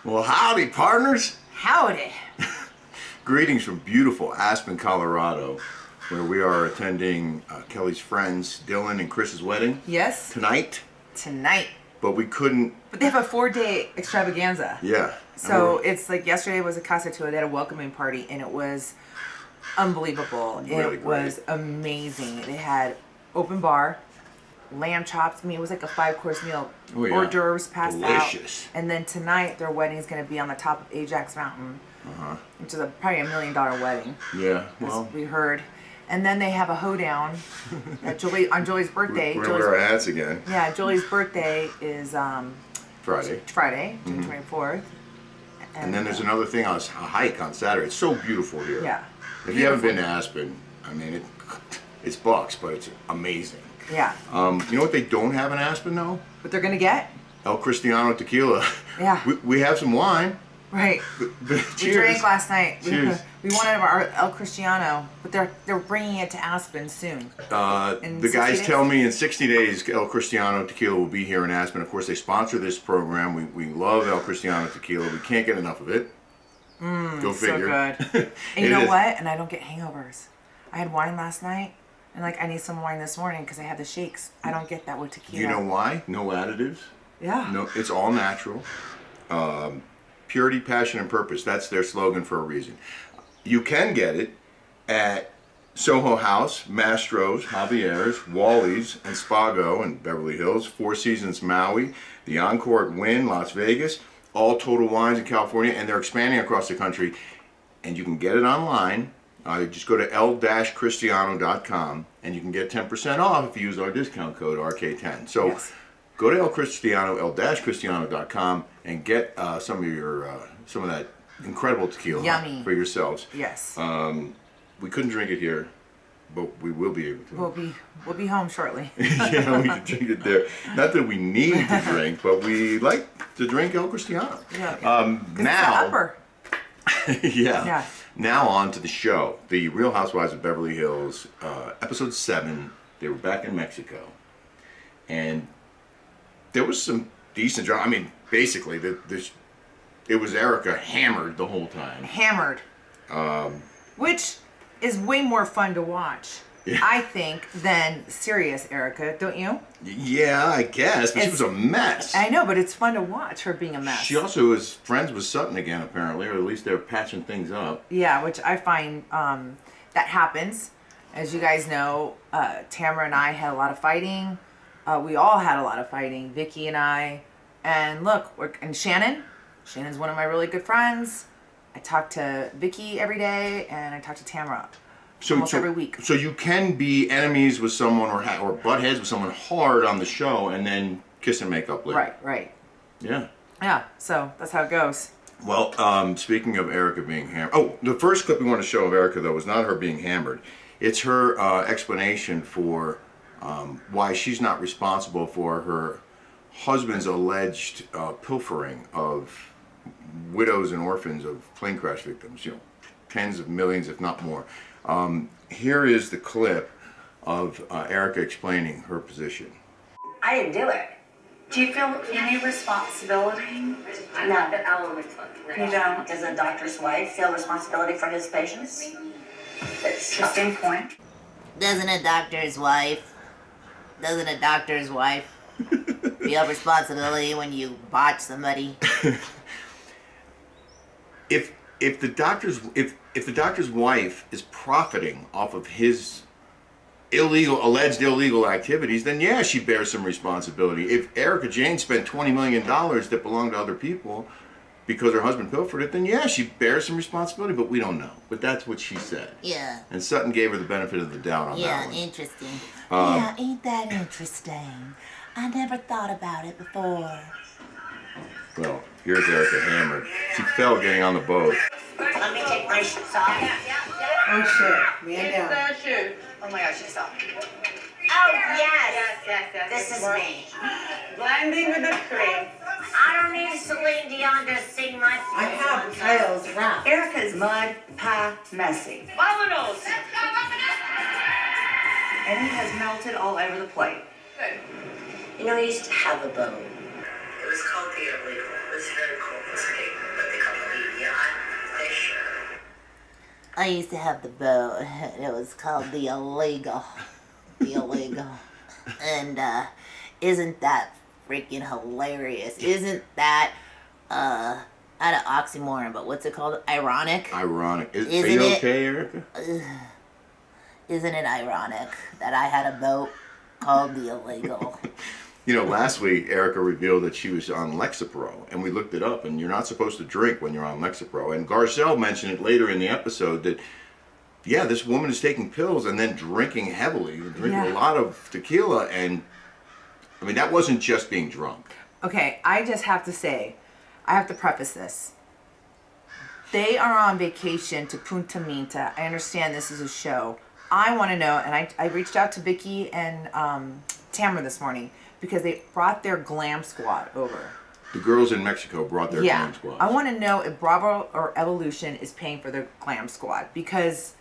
Well, howdy, partners. Howdy. Greetings from beautiful Aspen, Colorado, where we are attending Kelly's friends Dylan and Chris's wedding. Yes. Tonight. But we couldn't. But they have a 4-day extravaganza. Yeah. So it's like yesterday was a casa tour. They had a welcoming party, and it was unbelievable. Really it was amazing. They had open bar, lamb chops. I mean, it was like a 5-course meal. Oh, yeah. Hors d'oeuvres passed Delicious. out. And then tonight, their wedding is going to be on the top of Ajax Mountain, which is probably $1 million wedding. Yeah. Well, we heard. And then they have a hoedown on Julie's birthday. We're going to wear our hats again. Yeah, Julie's birthday is Friday, June 24th. And then there's another thing, a hike on Saturday. It's so beautiful here. Yeah. If you haven't been to Aspen, I mean, it's bucks, but it's amazing. Yeah. You know what they don't have in Aspen, though? What they're going to get? El Cristiano tequila. Yeah. We have some wine. Right. Cheers. We drank last night. Cheers. We wanted our El Cristiano, but they're bringing it to Aspen soon. The guys tell me in 60 days El Cristiano tequila will be here in Aspen. Of course, they sponsor this program. We love El Cristiano tequila. We can't get enough of it. Go figure. So good. And you know what? And I don't get hangovers. I had wine last night, and I need some wine this morning because I had the shakes. I don't get that with tequila. You know why? No additives. Yeah. No, it's all natural. Purity, passion, and purpose. That's their slogan for a reason. You can get it at Soho House, Matro'S, Javier'S, Wally's, and Spago in Beverly Hills, Four Seasons Maui, the Encore at Wynn, Las Vegas, all Total Wines in California, and they're expanding across the country. And you can get it online. Just go to el-cristiano.com and you can get 10% off if you use our discount code RK10. So. Yes. Go to el-cristiano.com and get some of that incredible tequila Yummy. For yourselves. Yes. We couldn't drink it here, but we will be able to. We'll be home shortly. Yeah, we can drink it there. Not that we need to drink, but we like to drink El Cristiano. Yeah. Now. Upper. Yeah. Now on to the show. The Real Housewives of Beverly Hills, episode 7. They were back in Mexico, and there was some decent drama. I mean, basically, it was Erika hammered the whole time. Hammered. Which is way more fun to watch, I think, than serious Erika, don't you? Yeah, I guess, but she was a mess. I know, but it's fun to watch her being a mess. She also is friends with Sutton again, apparently, or at least they're patching things up. Yeah, which I find that happens. As you guys know, Tamara and I had a lot of fighting. We all had a lot of fighting, Vicky and I. And look, and Shannon's one of my really good friends. I talk to Vicky every day, and I talk to Tamara almost every week. So you can be enemies with someone or butt heads with someone hard on the show and then kiss and make up later. Right. Yeah. Yeah, so that's how it goes. Well, speaking of Erika being hammered. Oh, the first clip we want to show of Erika, though, was not her being hammered. It's her explanation for why she's not responsible for her husband's alleged pilfering of widows and orphans of plane crash victims, tens of millions, if not more. Here is the clip of Erika explaining her position. I didn't do it. Do you feel any responsibility? No. You don't, as a doctor's wife, feel responsibility for his patients? Interesting point. Doesn't a doctor's wife feel responsibility when you botch somebody? If the doctor's wife is profiting off of his alleged illegal activities, then yeah, she bears some responsibility. If Erika Jane spent $20 million that belonged to other people because her husband pilfered it, then yeah, she bears some responsibility, but we don't know. But that's what she said. Yeah. And Sutton gave her the benefit of the doubt on that one. Yeah, interesting. Yeah, ain't that interesting? I never thought about it before. Well, here's Erika hammered. She fell getting on the boat. Let me take my shoes off. Oh shit, man down. Oh my gosh, she's off. Oh yes. This is me. Blending with the cream. I don't need Celine Dion to sing my song. I have Kyle's rap. Erika's mud pie messy. Vámonos. And it has melted all over the plate. Good. You know, I used to have a bone. It was called the illegal. It was very cool. It was fake. I used to have the boat. It was called the Illegal. The Illegal. And isn't that freaking hilarious? Isn't that not an oxymoron, but what's it called? Ironic? Ironic. Are Isn't you it? okay, Erika? Isn't it ironic that I had a boat called the Illegal? You know, last week Erika revealed that she was on Lexapro, and we looked it up, and you're not supposed to drink when you're on Lexapro. And Garcelle mentioned it later in the episode that, yeah, this woman is taking pills and then drinking heavily, drinking a lot of tequila, and I mean, that wasn't just being drunk. Okay, I just have to say, I have to preface this. They are on vacation to Punta Mita. I understand this is a show. I want to know, and I reached out to Vicky and Tamara this morning because they brought their glam squad over. The girls in Mexico brought their glam squad. I want to know if Bravo or Evolution is paying for their glam squad, because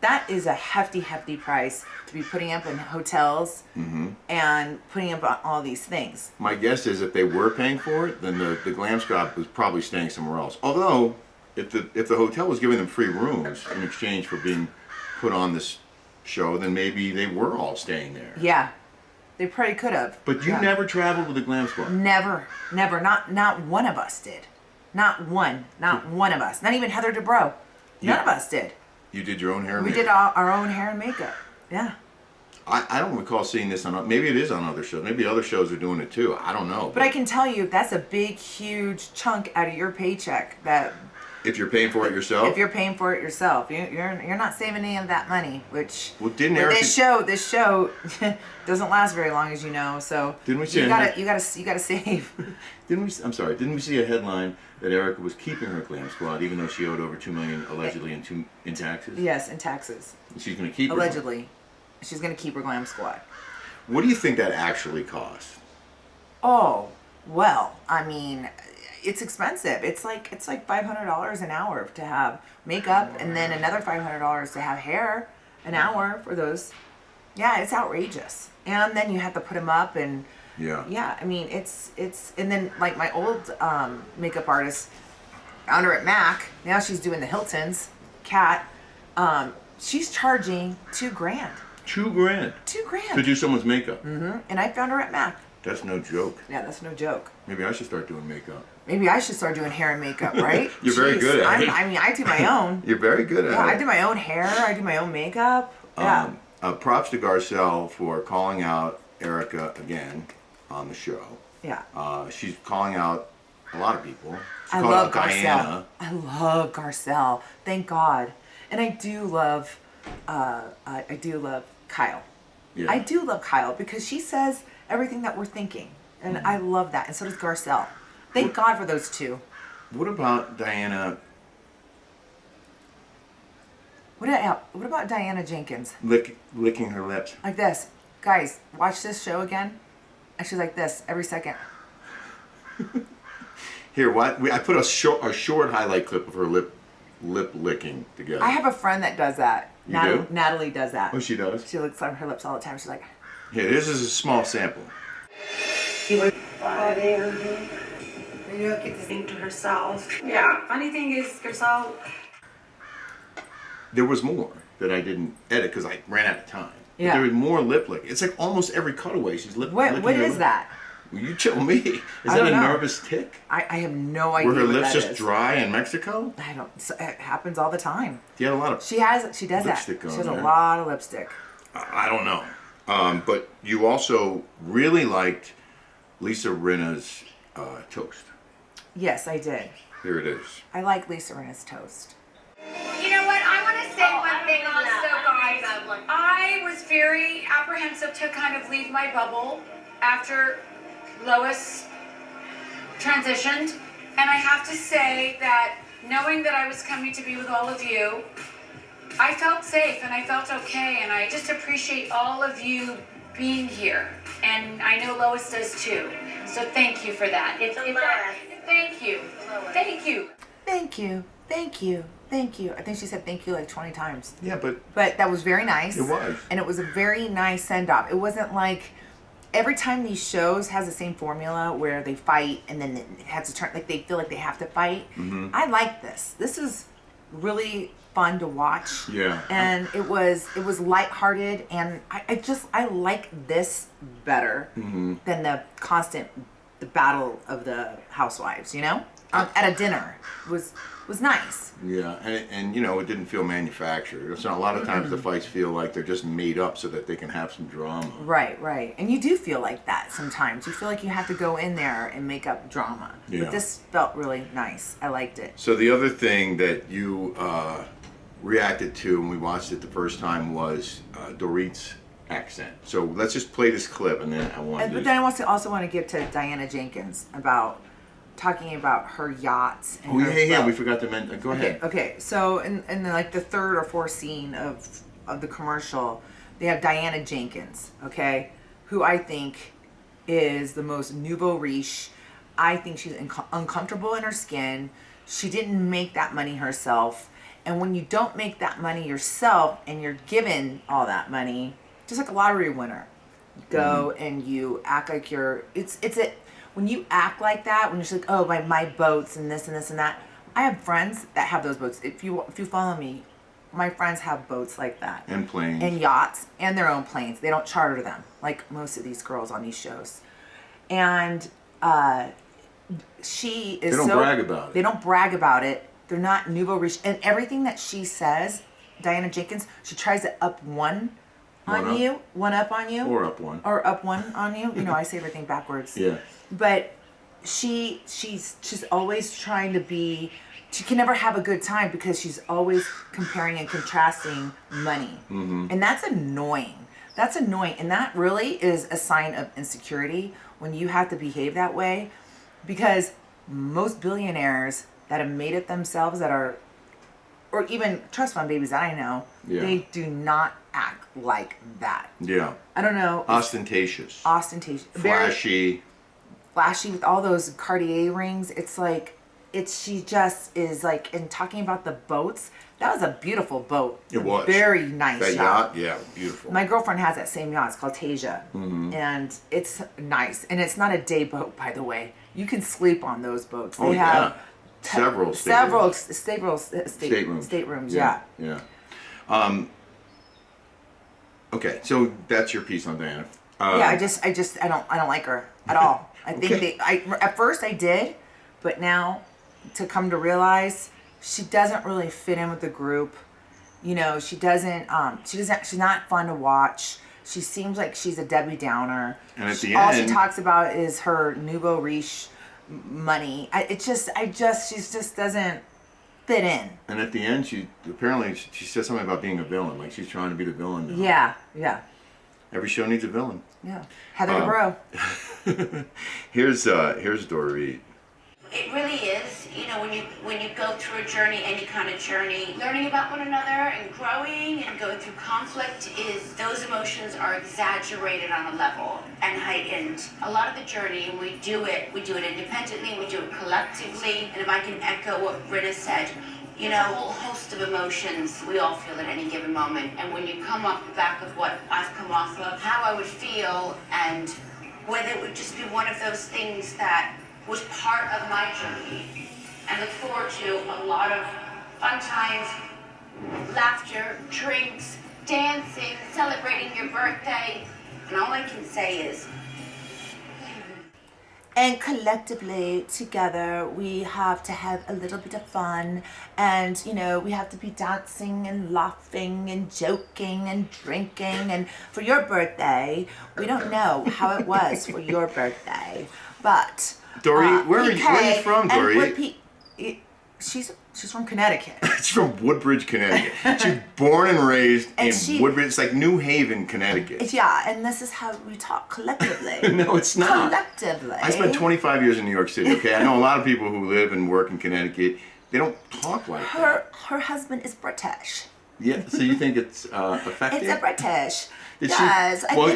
that is a hefty, hefty price to be putting up in hotels and putting up on all these things. My guess is if they were paying for it, then the glam squad was probably staying somewhere else. Although, if the hotel was giving them free rooms in exchange for being put on this show, then maybe they were all staying there. Yeah, they probably could have. But you never traveled with a glam squad. Never. Not one of us did. Not one of us. Not even Heather Dubrow. None of us did. You did your own hair and We makeup? did our own hair and makeup. Yeah. I don't recall seeing this on, maybe it is on other shows. Maybe other shows are doing it too. I don't know. But I can tell you that's a big, huge chunk out of your paycheck. That if you're paying for it yourself? if you're paying for it yourself, you're not saving any of that money. Which didn't but Erika... this show doesn't last very long, as you know. So Didn't we see you gotta save. Didn't we see a headline that Erika was keeping her glam squad even though she owed over $2 million allegedly in taxes? Yes, in taxes. She's going to keep her. Allegedly, she's gonna keep her glam squad. What do you think that actually costs? Oh, well, I mean, it's expensive. It's like $500 an hour to have makeup, and then another $500 to have hair an hour for those. Yeah, it's outrageous. And then you have to put them up, and yeah, I mean, it's and then like my old makeup artist, found her at Mac. Now she's doing the Hiltons. Kat, she's charging $2,000. $2,000 $2,000 to do someone's makeup. And I found her at Mac. That's no joke. Yeah, that's no joke. Maybe I should start doing makeup. Maybe I should start doing hair and makeup, right? You're very good at it. I mean, I do my own. You're very good at it. Yeah, I do my own hair. I do my own makeup. Yeah. Props to Garcelle for calling out Erika again on the show. Yeah. She's calling out a lot of people. She I called love out Garcelle. Diana. I love Garcelle. Thank God. And I do love Kyle. Yeah. I do love Kyle because she says everything that we're thinking. And I love that. And so does Garcelle. Thank God for those two. What about Diana What about Diana Jenkins? licking her lips? Like this. Guys, watch this show again. And she's like this every second. Here, I put a short highlight clip of her lip licking together. I have a friend that does that. You do? Natalie does that. Oh, she does? She licks on her lips all the time. She's like, Here, this is a small sample. You were fighting you don't get to see. into herself. Yeah. Funny thing is, Garcelle, There was more that I didn't edit because I ran out of time. Yeah. But there was more lip licking. It's like almost every cutaway she's licking. What her is lip. that? Well, you tell me. Is I that a don't know. nervous tick? I have no idea. Were her what lips that just is. dry in Mexico? I don't. It happens all the time. You had a lot of. She does that. Lipstick She on has there. a lot of lipstick. I don't know. But you also really liked Lisa Rinna's toast. Yes, I did. Here it is. I like Lisa Rinna's toast. You know what? I want to say one thing also, guys. I was very apprehensive to kind of leave my bubble after Lois transitioned. And I have to say that knowing that I was coming to be with all of you, I felt safe and I felt okay. And I just appreciate all of you being here. And I know Lois does too. So thank you for that. Thank you. Thank you. Thank you. Thank you. Thank you. I think she said thank you like 20 times. Yeah, but that was very nice. It was. And it was a very nice send-off. It wasn't like every time these shows has the same formula where they fight and then it has to turn, like they feel like they have to fight. Mm-hmm. I like this. This really fun to watch. Yeah. And it was lighthearted, and I like this better than the battle of the housewives, you know? At a dinner was nice. Yeah, and you know, it didn't feel manufactured. So a lot of times the fights feel like they're just made up so that they can have some drama. Right. And you do feel like that sometimes. You feel like you have to go in there and make up drama. Yeah. But this felt really nice. I liked it. So the other thing that you reacted to when we watched it the first time was Dorit's accent. So let's just play this clip, and then I want. But then I also want to give to Diana Jenkins about talking about her yachts. And her yeah, we boat. forgot to mention. Go ahead. Okay. So in like the third or fourth scene of the commercial, they have Diana Jenkins, okay, who I think is the most nouveau riche. I think she's uncomfortable in her skin. She didn't make that money herself. And when you don't make that money yourself and you're given all that money, just like a lottery winner, you go and you act like when you act like that, when you're just like, oh, my boats and this and this and that. I have friends that have those boats. If you follow me, my friends have boats like that. And planes. And yachts and their own planes. They don't charter them like most of these girls on these shows. And she is They don't brag about it. They don't brag about it. They're not nouveau riche. And everything that she says, Diana Jenkins, she tries to up one up on you. Or up one. Or up one on you. You know, I say everything backwards. Yeah. But she's always trying to be. She can never have a good time because she's always comparing and contrasting money, and that's annoying. That's annoying, and that really is a sign of insecurity when you have to behave that way, because most billionaires that have made it themselves, that are, or even trust fund babies that I know, they do not act like that. Yeah. I don't know. Ostentatious. Flashy with all those Cartier rings. It's like, she just is like, and talking about the boats, that was a beautiful boat. It was. Very nice that yacht. Yeah, beautiful. My girlfriend has that same yacht. It's called Tasia. And it's nice. And it's not a day boat, by the way. You can sleep on those boats. They have several staterooms. Yeah. Okay, so that's your piece on Diana. I don't like her at all. I think at first I did, but now to come to realize she doesn't really fit in with the group. You know, she's not fun to watch. She seems like she's a Debbie Downer. And at the all end, she talks about is her nouveau riche money. She just doesn't fit in. And at the end, she says something about being a villain, like she's trying to be the villain now. Yeah. Every show needs a villain. Yeah. Heather Dubrow. Here's Dorit. It really is, you know, when you go through a journey, any kind of journey, learning about one another and growing and going through conflict, those emotions are exaggerated on a level and heightened. A lot of the journey, we do it independently, we do it collectively, and if I can echo what Rinna said, you know, a whole host of emotions we all feel at any given moment. And when you come off the back of what I've come off of, how I would feel, and whether it would just be one of those things that was part of my journey, and look forward to a lot of fun times, laughter, drinks, dancing, celebrating your birthday. And all I can say is, and collectively together we have to have a little bit of fun, and you know, we have to be dancing and laughing and joking and drinking. And for your birthday, we don't know how it was for your birthday, but Dorit, where are you from, Dorit? She's from Connecticut. She's from Woodbridge, Connecticut. She's born and raised in Woodbridge. It's like New Haven, Connecticut. Yeah, and this is how we talk collectively. No, it's not. Collectively. I spent 25 years in New York City, okay? I know a lot of people who live and work in Connecticut. They don't talk like that. Her husband is British. Yeah, so you think it's effective? It's a British.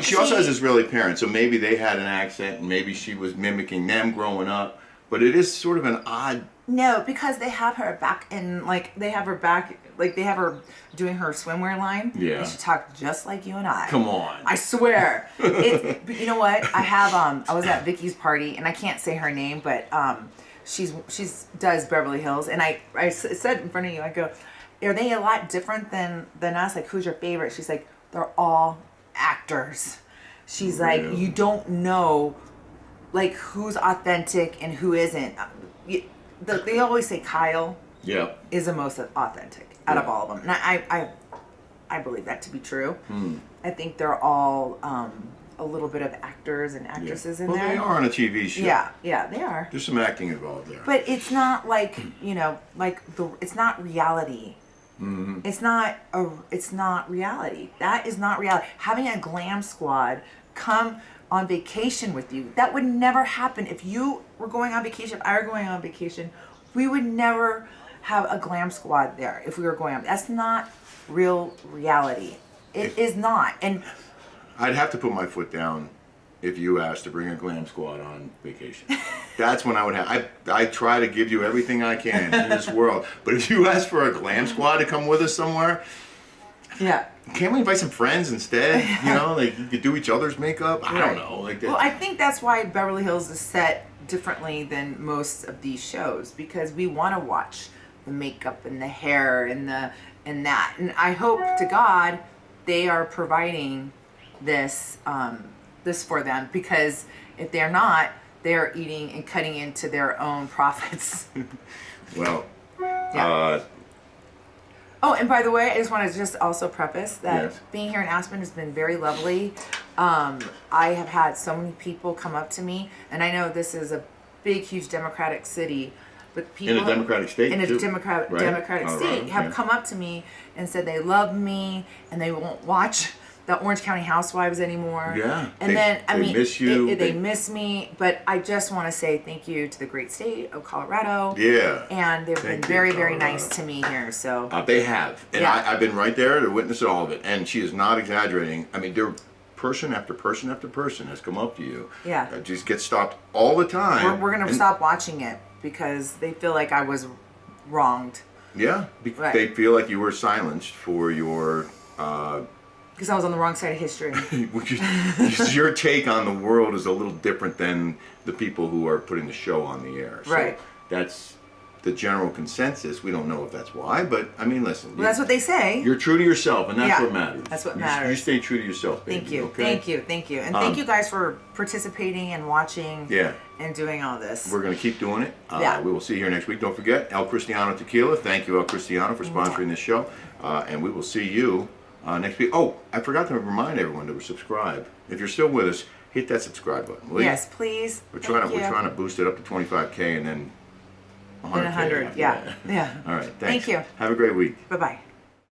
She also has Israeli parents, so maybe they had an accent, and maybe she was mimicking them growing up. But it is sort of an odd. No, because they have her back they have her doing her swimwear line. Yeah. And she talked just like you and I. Come on. I swear. But you know what? I was at Vicky's party, and I can't say her name, but she's does Beverly Hills, and I said in front of you, I go, are they a lot different than us? Like, who's your favorite? She's like, they're all actors. She's like, you don't know, like, who's authentic and who isn't. They always say Kyle is the most authentic out of all of them, and I believe that to be true. I think they're all a little bit of actors and actresses in there. Well, they are on a TV show. Yeah, they are. There's some acting involved there. But it's not like, it's not reality. It's not reality. That is not reality. Having a glam squad come on vacation with you, that would never happen. If you were going on vacation, if I were going on vacation, we would never have a glam squad there if we were going on. That's not real reality. It is not. And I'd have to put my foot down if you asked to bring a glam squad on vacation. That's when I would have. I try to give you everything I can in this world, but if you ask for a glam squad to come with us somewhere, can't we invite some friends instead? You know, like you could do each other's makeup. I don't know, like that. Well, I think that's why Beverly Hills is set differently than most of these shows, because we want to watch the makeup and the hair and that. And I hope to God they are providing this for them, because if they're not, they're eating and cutting into their own profits. Well, oh, and by the way, I just want to just also preface that Yes. being here in Aspen has been very lovely. I have had so many people come up to me, and I know this is a big, huge Democratic city, but people in a Democratic state, in a too, Democratic right? state Right, have come up to me and said they love me and they won't watch the Orange County Housewives anymore. Yeah, and they miss you. They miss me, but I just want to say thank you to the great state of Colorado. Yeah. And they've been Thank you, very, very Colorado. nice to me here. So They have, and Yeah. I've been right there to witness all of it, and she is not exaggerating. I mean, there person after person after person has come up to you. Yeah. Just get stopped all the time. we're gonna stop watching it because they feel like I was wronged. Yeah, Right. they feel like you were silenced for your. Because I was on the wrong side of history. Which is your take on the world is a little different than the people who are putting the show on the air. So Right. That's the general consensus. We don't know if that's why, but I mean, listen. Well, that's what they say. You're true to yourself, and that's Yeah, what matters. that's what You matters. stay true to yourself, baby. Thank you, Okay? thank you, and thank you guys for participating and watching. Yeah. And doing all this. We're going to keep doing it. Yeah. We will see you here next week. Don't forget, El Cristiano Tequila. Thank you, El Cristiano, for sponsoring this show. And we will see you next week. Oh, I forgot to remind everyone to subscribe. If you're still with us, hit that subscribe button, will you? Yes, please. We're trying to boost it up to 25K and then 100K. 100. after Yeah. that. Yeah. All right. Thanks. Thank you. Have a great week. Bye bye.